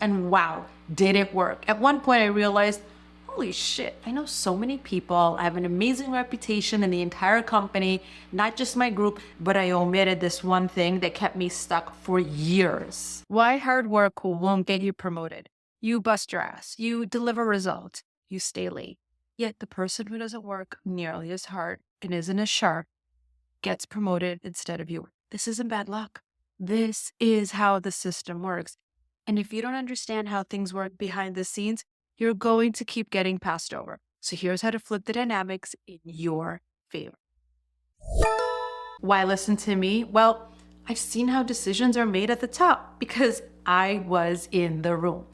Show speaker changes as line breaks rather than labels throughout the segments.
And wow, did it work. At one point I realized, holy shit, I know so many people. I have an amazing reputation in the entire company, not just my group, but I omitted this one thing that kept me stuck for years. Why hard work won't get you promoted? You bust your ass, you deliver results, you stay late. Yet the person who doesn't work nearly as hard and isn't as sharp gets promoted instead of you. This isn't bad luck. This is how the system works. And if you don't understand how things work behind the scenes, you're going to keep getting passed over. So here's how to flip the dynamics in your favor. Why listen to me? Well, I've seen how decisions are made at the top because I was in the room.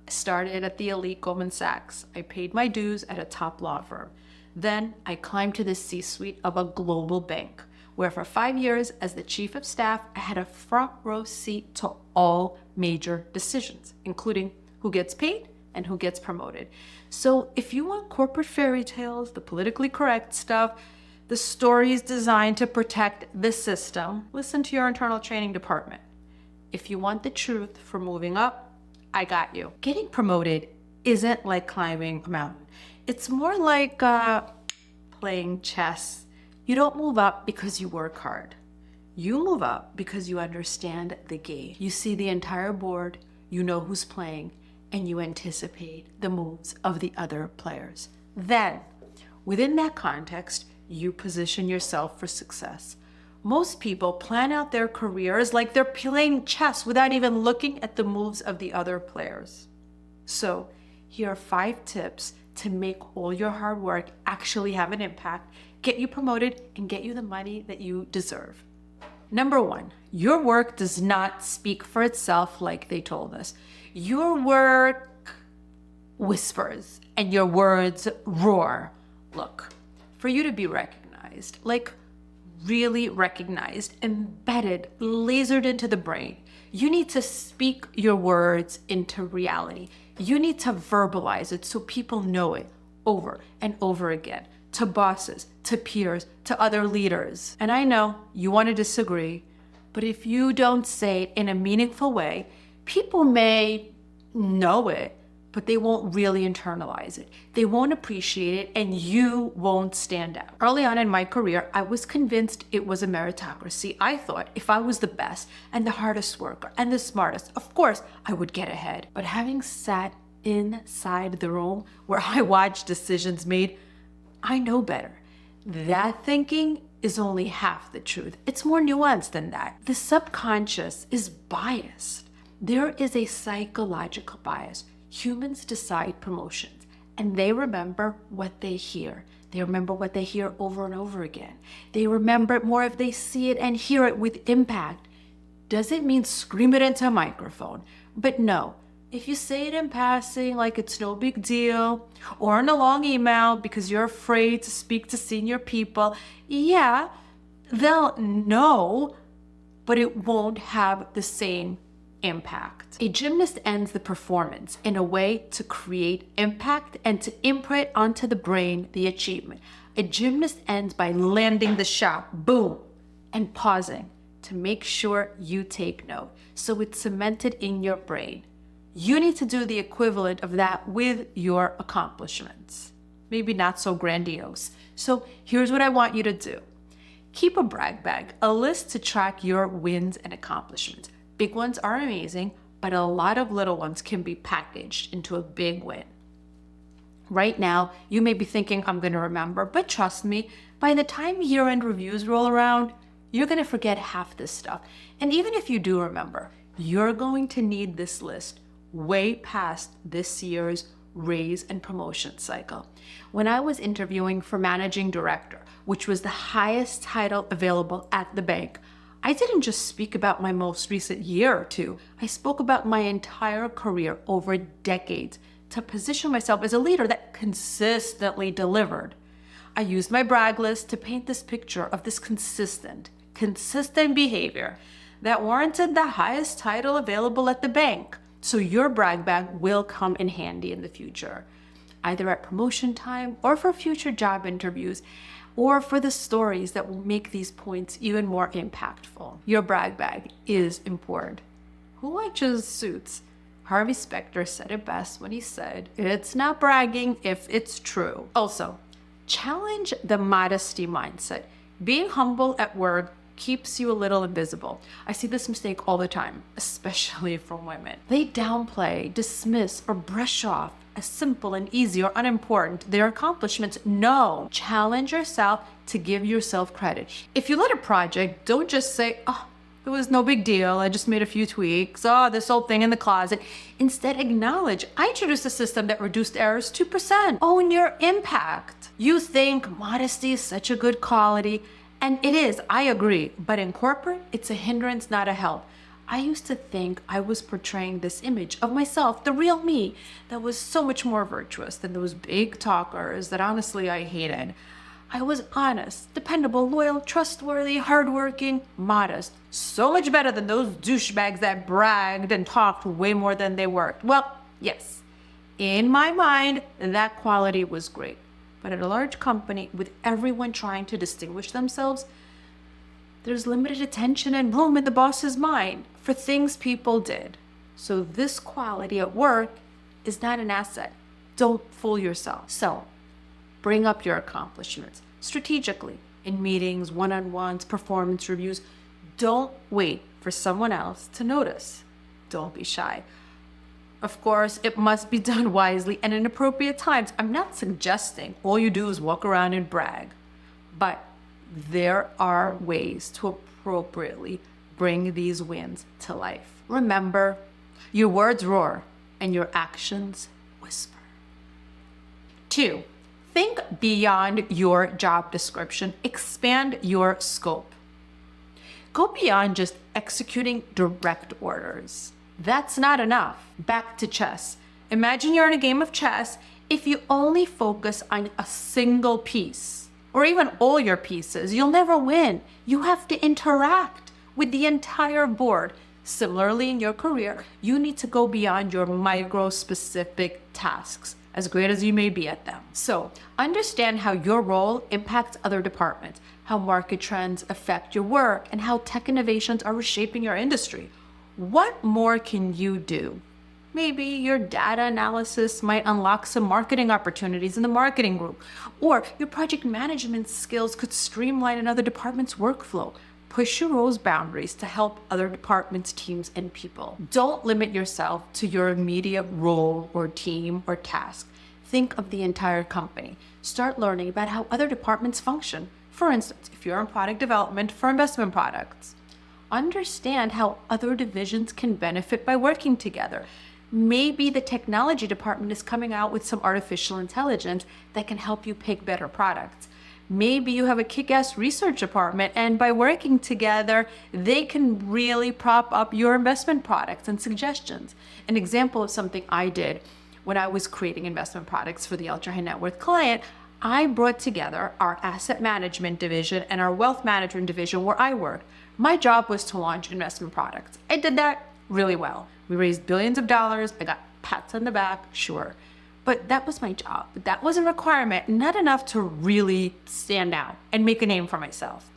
I started at the elite Goldman Sachs. I paid my dues at a top law firm. Then I climbed to the C-suite of a global bank, where for 5 years as the chief of staff, I had a front row seat to all major decisions, including who gets paid and who gets promoted. So if you want corporate fairy tales, the politically correct stuff, the stories designed to protect the system, listen to your internal training department. If you want the truth for moving up, I got you. Getting promoted isn't like climbing a mountain. It's more like playing chess. You don't move up because you work hard. You move up because you understand the game. You see the entire board, you know who's playing, and you anticipate the moves of the other players. Then, within that context, you position yourself for success. Most people plan out their careers like they're playing chess without even looking at the moves of the other players. So, here are 5 tips to make all your hard work actually have an impact, get you promoted, and get you the money that you deserve. Number 1, your work does not speak for itself like they told us. Your work whispers and your words roar. Look, for you to be recognized, like really recognized, embedded, lasered into the brain, you need to speak your words into reality. You need to verbalize it so people know it over and over again, to bosses, to peers, to other leaders. And I know you want to disagree, but if you don't say it in a meaningful way, people may know it, but they won't really internalize it. They won't appreciate it, and you won't stand out. Early on in my career, I was convinced it was a meritocracy. I thought if I was the best and the hardest worker and the smartest, of course I would get ahead. But having sat inside the room where I watched decisions made, I know better. That thinking is only half the truth. It's more nuanced than that. The subconscious is biased. There is a psychological bias. Humans decide promotions, and they remember what they hear. They remember what they hear over and over again. They remember it more if they see it and hear it with impact. Does it mean scream it into a microphone? But no. If you say it in passing like it's no big deal, or in a long email because you're afraid to speak to senior people, yeah, they'll know, but it won't have the same impact. A gymnast ends the performance in a way to create impact and to imprint onto the brain the achievement. A gymnast ends by landing the shot, boom, and pausing to make sure you take note, so it's cemented in your brain. You need to do the equivalent of that with your accomplishments. Maybe not so grandiose. So here's what I want you to do. Keep a brag bag, a list to track your wins and accomplishments. Big ones are amazing, but a lot of little ones can be packaged into a big win. Right now, you may be thinking, I'm going to remember, but trust me, by the time year-end reviews roll around, you're going to forget half this stuff. And even if you do remember, you're going to need this list way past this year's raise and promotion cycle. When I was interviewing for managing director, which was the highest title available at the bank, I didn't just speak about my most recent year or two. I spoke about my entire career over decades to position myself as a leader that consistently delivered. I used my brag list to paint this picture of this consistent behavior that warranted the highest title available at the bank. So your brag bag will come in handy in the future, either at promotion time or for future job interviews, or for the stories that will make these points even more impactful. Your brag bag is important. Who watches Suits? Harvey Specter said it best when he said, "It's not bragging if it's true." Also, challenge the modesty mindset. Being humble at work keeps you a little invisible. I see this mistake all the time, especially from women. They downplay, dismiss, or brush off as simple and easy or unimportant their accomplishments. No, challenge yourself to give yourself credit. If you lead a project, don't just say, "Oh, it was no big deal. I just made a few tweaks. Oh, this old thing in the closet." Instead, acknowledge, "I introduced a system that reduced errors 2%. Own your impact. You think modesty is such a good quality, and it is, I agree. But in corporate, it's a hindrance, not a help. I used to think I was portraying this image of myself, the real me, that was so much more virtuous than those big talkers that honestly I hated. I was honest, dependable, loyal, trustworthy, hardworking, modest. So much better than those douchebags that bragged and talked way more than they worked." Well, yes, in my mind, that quality was great. But at a large company with everyone trying to distinguish themselves, there's limited attention and room in the boss's mind for things people did. So this quality at work is not an asset. Don't fool yourself. So bring up your accomplishments strategically in meetings, one-on-ones, performance reviews. Don't wait for someone else to notice. Don't be shy. Of course, it must be done wisely and in appropriate times. I'm not suggesting all you do is walk around and brag, but there are ways to appropriately bring these wins to life. Remember, your words roar and your actions whisper. 2, think beyond your job description. Expand your scope. Go beyond just executing direct orders. That's not enough. Back to chess. Imagine you're in a game of chess. If you only focus on a single piece, or even all your pieces, you'll never win. You have to interact with the entire board. Similarly, in your career, you need to go beyond your micro-specific tasks, as great as you may be at them. So, understand how your role impacts other departments, how market trends affect your work, and how tech innovations are reshaping your industry. What more can you do? Maybe your data analysis might unlock some marketing opportunities in the marketing group, or your project management skills could streamline another department's workflow. Push your role's boundaries to help other departments, teams, and people. Don't limit yourself to your immediate role or team or task. Think of the entire company. Start learning about how other departments function. For instance, if you're in product development for investment products, understand how other divisions can benefit by working together. Maybe the technology department is coming out with some artificial intelligence that can help you pick better products. Maybe you have a kick-ass research department, and by working together, they can really prop up your investment products and suggestions. An example of something I did when I was creating investment products for the ultra-high net worth client, I brought together our asset management division and our wealth management division where I worked. My job was to launch investment products. I did that really well. We raised billions of dollars. I got pats on the back, sure. But that was my job. That was a requirement, not enough to really stand out and make a name for myself.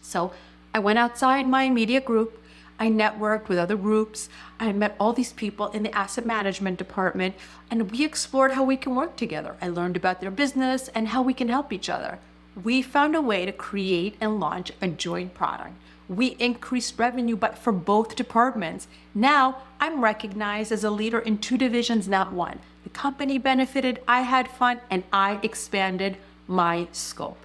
So I went outside my immediate group. I networked with other groups. I met all these people in the asset management department, and we explored how we can work together. I learned about their business and how we can help each other. We found a way to create and launch a joint product. We increased revenue, but for both departments. Now I'm recognized as a leader in 2 divisions, not 1. The company benefited, I had fun, and I expanded my scope.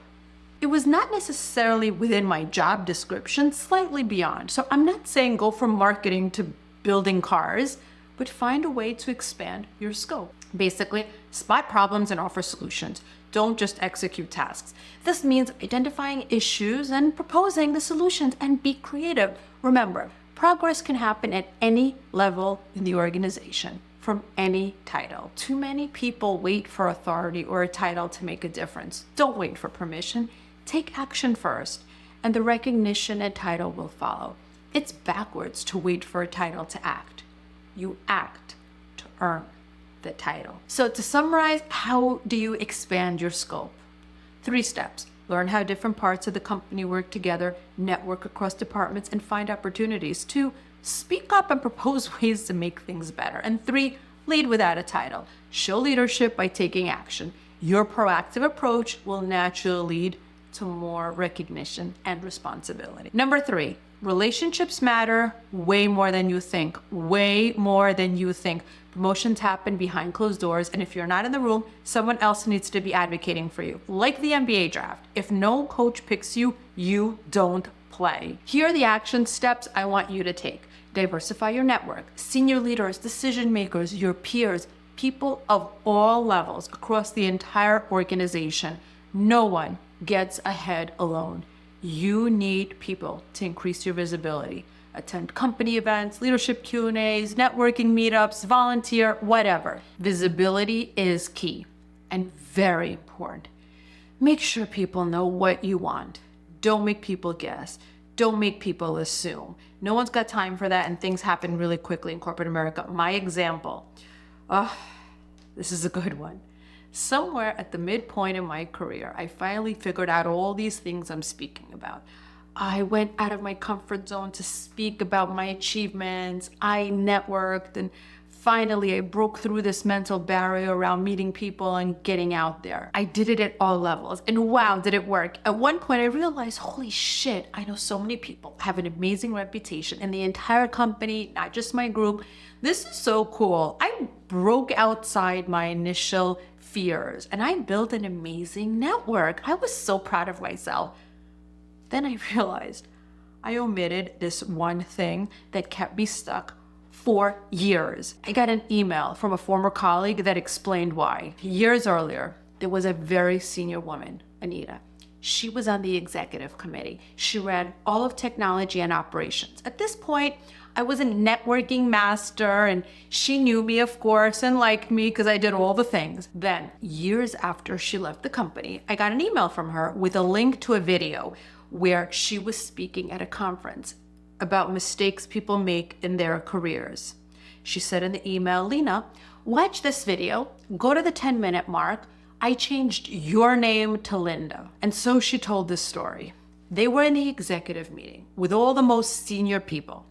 It was not necessarily within my job description, slightly beyond. So I'm not saying go from marketing to building cars, but find a way to expand your scope. Basically, spot problems and offer solutions. Don't just execute tasks. This means identifying issues and proposing the solutions, and be creative. Remember, progress can happen at any level in the organization, from any title. Too many people wait for authority or a title to make a difference. Don't wait for permission. Take action first, and the recognition and title will follow. It's backwards to wait for a title to act. You act to earn the title. So to summarize, how do you expand your scope? 3 steps. Learn how different parts of the company work together, network across departments, and find opportunities. 2, Speak up and propose ways to make things better. And 3, lead without a title. Show leadership by taking action. Your proactive approach will naturally lead to more recognition and responsibility. Number 3, relationships matter way more than you think. Way more than you think. Promotions happen behind closed doors, and if you're not in the room, someone else needs to be advocating for you. Like the NBA draft. If no coach picks you, you don't play. Here are the action steps I want you to take. Diversify your network. Senior leaders, decision makers, your peers, people of all levels across the entire organization. No one gets ahead alone. You need people to increase your visibility. Attend company events, leadership Q&As, networking meetups, volunteer, whatever. Visibility is key and very important. Make sure people know what you want. Don't make people guess. Don't make people assume. No one's got time for that, and things happen really quickly in corporate America. My example, this is a good one. Somewhere at the midpoint in my career, I finally figured out all these things I'm speaking about. I went out of my comfort zone to speak about my achievements. I networked, and finally I broke through this mental barrier around meeting people and getting out there. I did it at all levels, and wow, did it work. At one point I realized, holy shit, I know so many people, have an amazing reputation in the entire company, not just my group. This is so cool. I broke outside my initial fears and I built an amazing network. I was so proud of myself. Then I realized I omitted this one thing that kept me stuck for years. I got an email from a former colleague that explained why. Years earlier, there was a very senior woman, Anita. She was on the executive committee. She ran all of technology and operations. At this point, I was a networking master, and she knew me, of course, and liked me because I did all the things. Then, years after she left the company, I got an email from her with a link to a video where she was speaking at a conference about mistakes people make in their careers. She said in the email, Lina, watch this video, go to the 10-minute mark. I changed your name to Linda. And so she told this story. They were in the executive meeting with all the most senior people.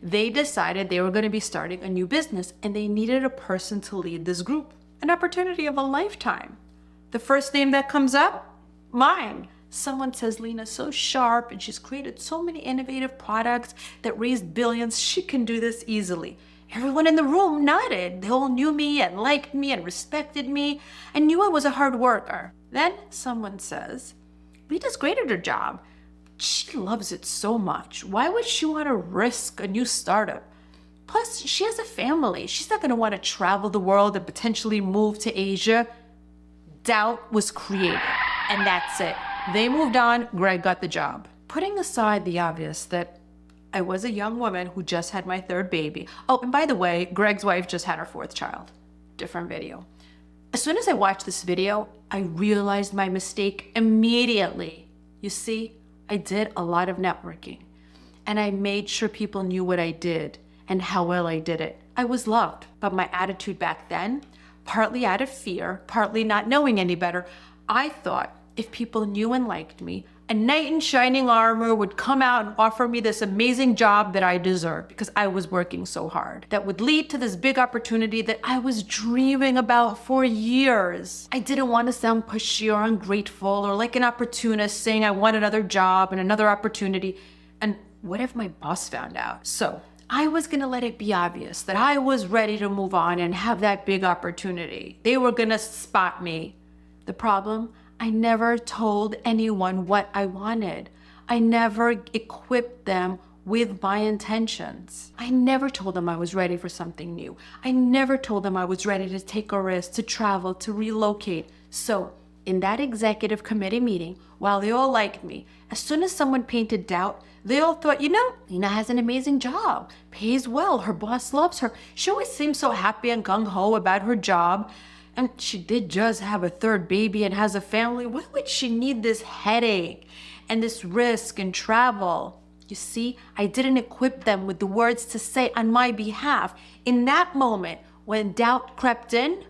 They decided they were going to be starting a new business and they needed a person to lead this group. An opportunity of a lifetime. The first name that comes up? Mine. Someone says Lina's so sharp and she's created so many innovative products that raised billions. She can do this easily. Everyone in the room nodded. They all knew me and liked me and respected me and knew I was a hard worker. Then someone says, Lina's great at her job. She loves it so much. Why would she want to risk a new startup? Plus, she has a family. She's not going to want to travel the world and potentially move to Asia. Doubt was created, and that's it. They moved on, Greg got the job. Putting aside the obvious that I was a young woman who just had my 3rd baby. Oh, and by the way, Greg's wife just had her 4th child. Different video. As soon as I watched this video, I realized my mistake immediately. You see, I did a lot of networking and I made sure people knew what I did and how well I did it. I was loved, but my attitude back then, partly out of fear, partly not knowing any better, I thought if people knew and liked me, a knight in shining armor would come out and offer me this amazing job that I deserved because I was working so hard. That would lead to this big opportunity that I was dreaming about for years. I didn't want to sound pushy or ungrateful or like an opportunist saying I want another job and another opportunity. And what if my boss found out? So I was going to let it be obvious that I was ready to move on and have that big opportunity. They were going to spot me. The problem? I never told anyone what I wanted. I never equipped them with my intentions. I never told them I was ready for something new. I never told them I was ready to take a risk, to travel, to relocate. So in that executive committee meeting, while they all liked me, as soon as someone painted doubt, they all thought, Lina has an amazing job, pays well, her boss loves her. She always seems so happy and gung-ho about her job. And she did just have a 3rd baby and has a family. Why would she need this headache and this risk and travel? You see, I didn't equip them with the words to say on my behalf. In that moment, when doubt crept in,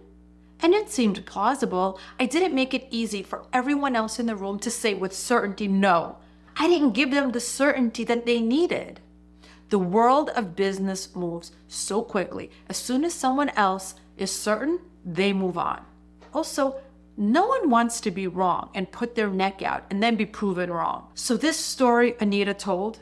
and it seemed plausible, I didn't make it easy for everyone else in the room to say with certainty no. I didn't give them the certainty that they needed. The world of business moves so quickly. As soon as someone else is certain, they move on. Also, no one wants to be wrong and put their neck out and then be proven wrong. So this story Anita told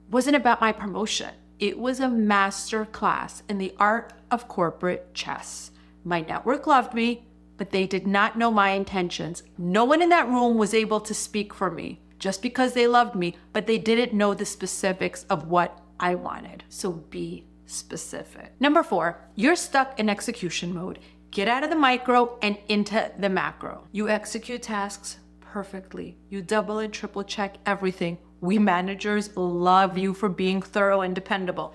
wasn't about my promotion. It was a master class in the art of corporate chess. My network loved me, but they did not know my intentions. No one in that room was able to speak for me just because they loved me, but they didn't know the specifics of what I wanted. So be specific. Number 4, you're stuck in execution mode. Get out of the micro and into the macro. You execute tasks perfectly. You double and triple check everything. We managers love you for being thorough and dependable.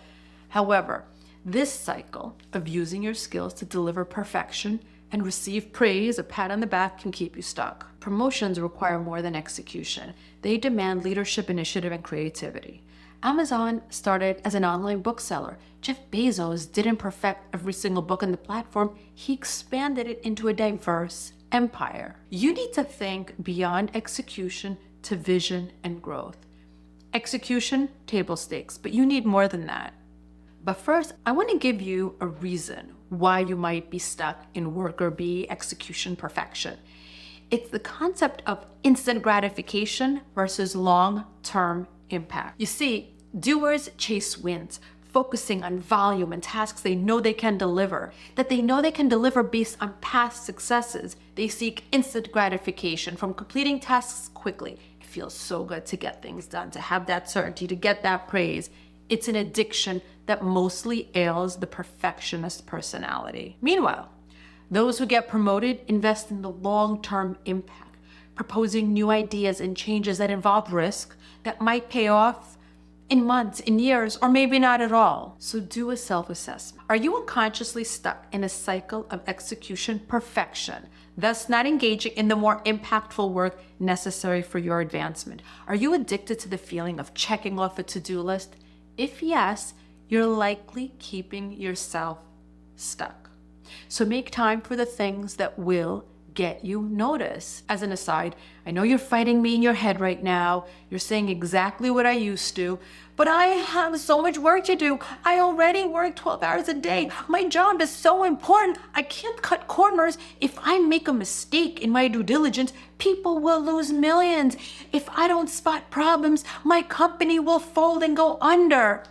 However, this cycle of using your skills to deliver perfection and receive praise, a pat on the back, can keep you stuck. Promotions require more than execution. They demand leadership, initiative, and creativity. Amazon started as an online bookseller. Jeff Bezos didn't perfect every single book on the platform. He expanded it into a diverse empire. You need to think beyond execution to vision and growth. Execution, table stakes, but you need more than that. But first, I want to give you a reason why you might be stuck in worker bee, execution, perfection. It's the concept of instant gratification versus long-term impact. You see, doers chase wins, focusing on volume and tasks they know they can deliver, that they know they can deliver based on past successes. They seek instant gratification from completing tasks quickly. It feels so good to get things done, to have that certainty, to get that praise. It's an addiction that mostly ails the perfectionist personality. Meanwhile, those who get promoted invest in the long-term impact, proposing new ideas and changes that involve risk that might pay off in months, in years, or maybe not at all. So do a self-assessment. Are you unconsciously stuck in a cycle of execution perfection, thus not engaging in the more impactful work necessary for your advancement? Are you addicted to the feeling of checking off a to-do list? If yes, you're likely keeping yourself stuck. So make time for the things that will get you noticed. As an aside, I know you're fighting me in your head right now. You're saying exactly what I used to, but I have so much work to do. I already work 12 hours a day. My job is so important. I can't cut corners. If I make a mistake in my due diligence, people will lose millions. If I don't spot problems, my company will fold and go under.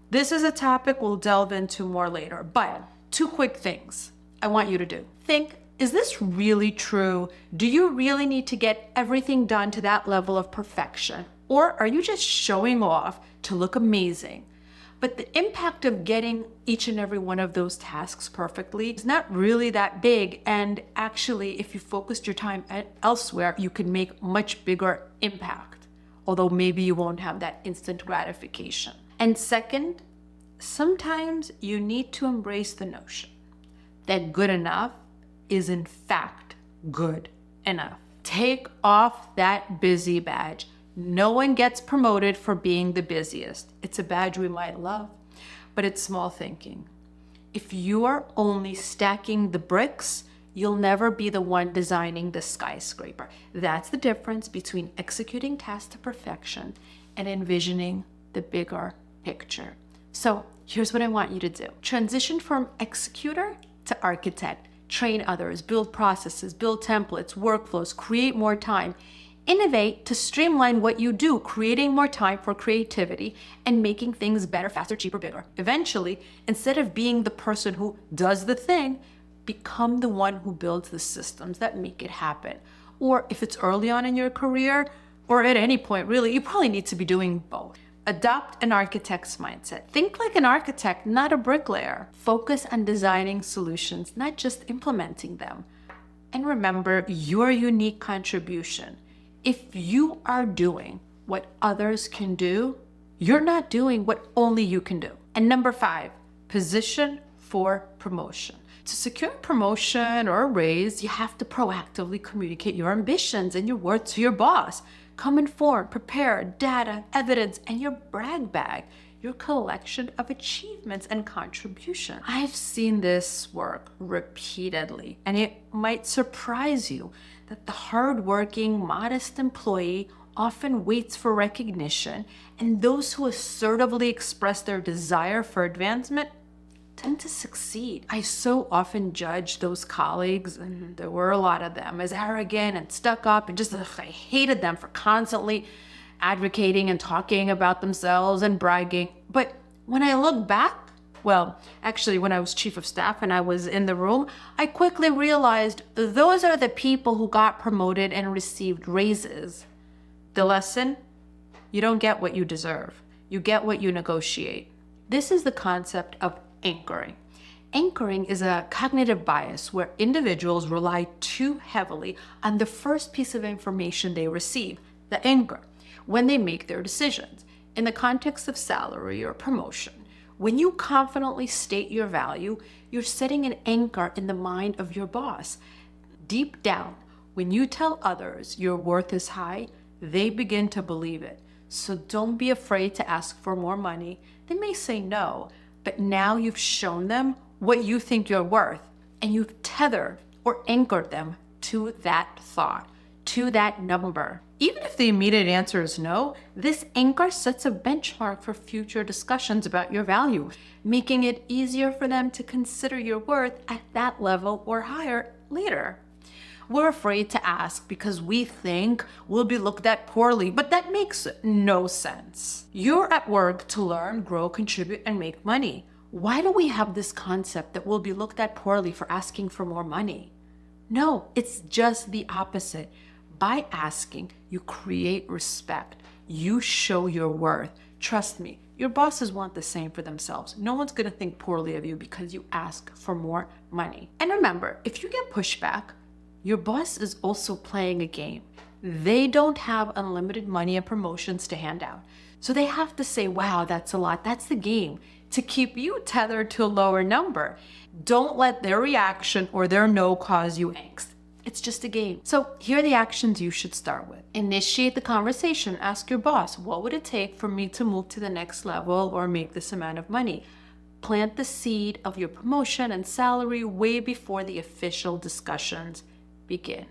This is a topic we'll delve into more later, but 2 quick things I want you to do. Think, is this really true? Do you really need to get everything done to that level of perfection? Or are you just showing off to look amazing? But the impact of getting each and every one of those tasks perfectly is not really that big. And actually, if you focused your time elsewhere, you can make much bigger impact. Although maybe you won't have that instant gratification. And second, sometimes you need to embrace the notion that good enough is in fact good enough. Take off that busy badge. No one gets promoted for being the busiest. It's a badge we might love, but it's small thinking. If you are only stacking the bricks, you'll never be the one designing the skyscraper. That's the difference between executing tasks to perfection and envisioning the bigger picture. So here's what I want you to do. Transition from executor to architect. Train others, build processes, build templates, workflows, create more time. Innovate to streamline what you do, creating more time for creativity and making things better, faster, cheaper, bigger. Eventually, instead of being the person who does the thing, become the one who builds the systems that make it happen. Or if it's early on in your career, or at any point really, you probably need to be doing both. Adopt an architect's mindset. Think like an architect, not a bricklayer. Focus on designing solutions, not just implementing them. And remember your unique contribution. If you are doing what others can do, you're not doing what only you can do. And number 5, position for promotion. To secure a promotion or a raise, you have to proactively communicate your ambitions and your worth to your boss. Come informed, prepared, data, evidence, and your brag bag, your collection of achievements and contributions. I've seen this work repeatedly, and it might surprise you that the hardworking, modest employee often waits for recognition, and those who assertively express their desire for advancement tend to succeed. I so often judge those colleagues, and there were a lot of them, as arrogant and stuck up, and just I hated them for constantly advocating and talking about themselves and bragging. But when I look back, well, actually, when I was chief of staff and I was in the room, I quickly realized those are the people who got promoted and received raises. The lesson? You don't get what you deserve. You get what you negotiate. This is the concept of anchoring. Anchoring is a cognitive bias where individuals rely too heavily on the first piece of information they receive, the anchor, when they make their decisions. In the context of salary or promotion, when you confidently state your value, you're setting an anchor in the mind of your boss. Deep down, when you tell others your worth is high, they begin to believe it. So don't be afraid to ask for more money. They may say no, but now you've shown them what you think you're worth, and you've tethered or anchored them to that thought, to that number. Even if the immediate answer is no, this anchor sets a benchmark for future discussions about your value, making it easier for them to consider your worth at that level or higher later. We're afraid to ask because we think we'll be looked at poorly, but that makes no sense. You're at work to learn, grow, contribute, and make money. Why do we have this concept that we'll be looked at poorly for asking for more money? No, it's just the opposite. By asking, you create respect. You show your worth. Trust me, your bosses want the same for themselves. No one's going to think poorly of you because you ask for more money. And remember, if you get pushback, your boss is also playing a game. They don't have unlimited money and promotions to hand out. So they have to say, wow, that's a lot. That's the game, to keep you tethered to a lower number. Don't let their reaction or their no cause you angst. It's just a game. So here are the actions you should start with. Initiate the conversation. Ask your boss, what would it take for me to move to the next level or make this amount of money? Plant the seed of your promotion and salary way before the official discussions begin.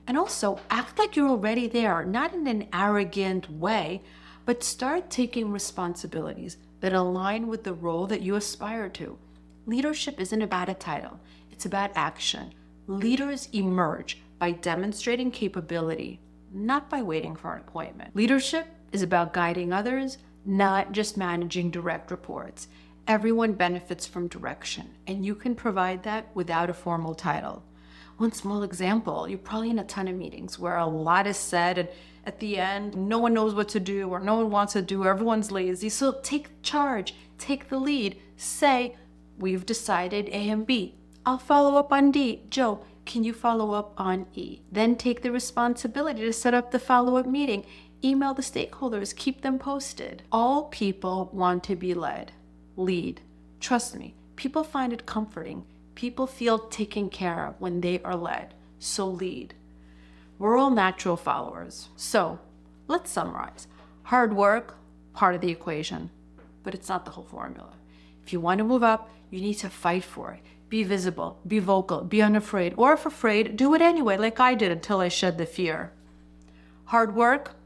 And also act like you're already there, not in an arrogant way, but start taking responsibilities that align with the role that you aspire to. Leadership isn't about a title. It's about action. Leaders emerge by demonstrating capability, not by waiting for an appointment. Leadership is about guiding others, not just managing direct reports. Everyone benefits from direction, and you can provide that without a formal title. One small example, you're probably in a ton of meetings where a lot is said, and at the end, no one knows what to do, or no one wants to do, or everyone's lazy. So take charge, take the lead, say, we've decided A and B. I'll follow up on D. Joe, can you follow up on E? Then take the responsibility to set up the follow-up meeting. Email the stakeholders, keep them posted. All people want to be led. Lead. Trust me, people find it comforting. People feel taken care of when they are led. So lead. We're all natural followers. So let's summarize. Hard work, part of the equation, but it's not the whole formula. If you want to move up, you need to fight for it. Be visible, be vocal, be unafraid, or if afraid, do it anyway, like I did until I shed the fear. Hard work,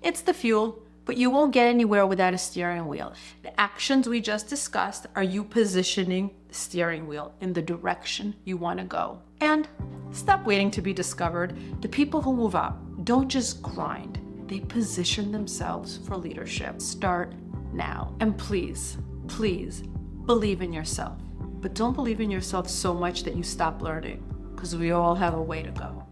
it's the fuel, but you won't get anywhere without a steering wheel. The actions we just discussed are you positioning the steering wheel in the direction you want to go. And stop waiting to be discovered. The people who move up don't just grind, they position themselves for leadership. Start now. And please, please believe in yourself. But don't believe in yourself so much that you stop learning, because we all have a way to go.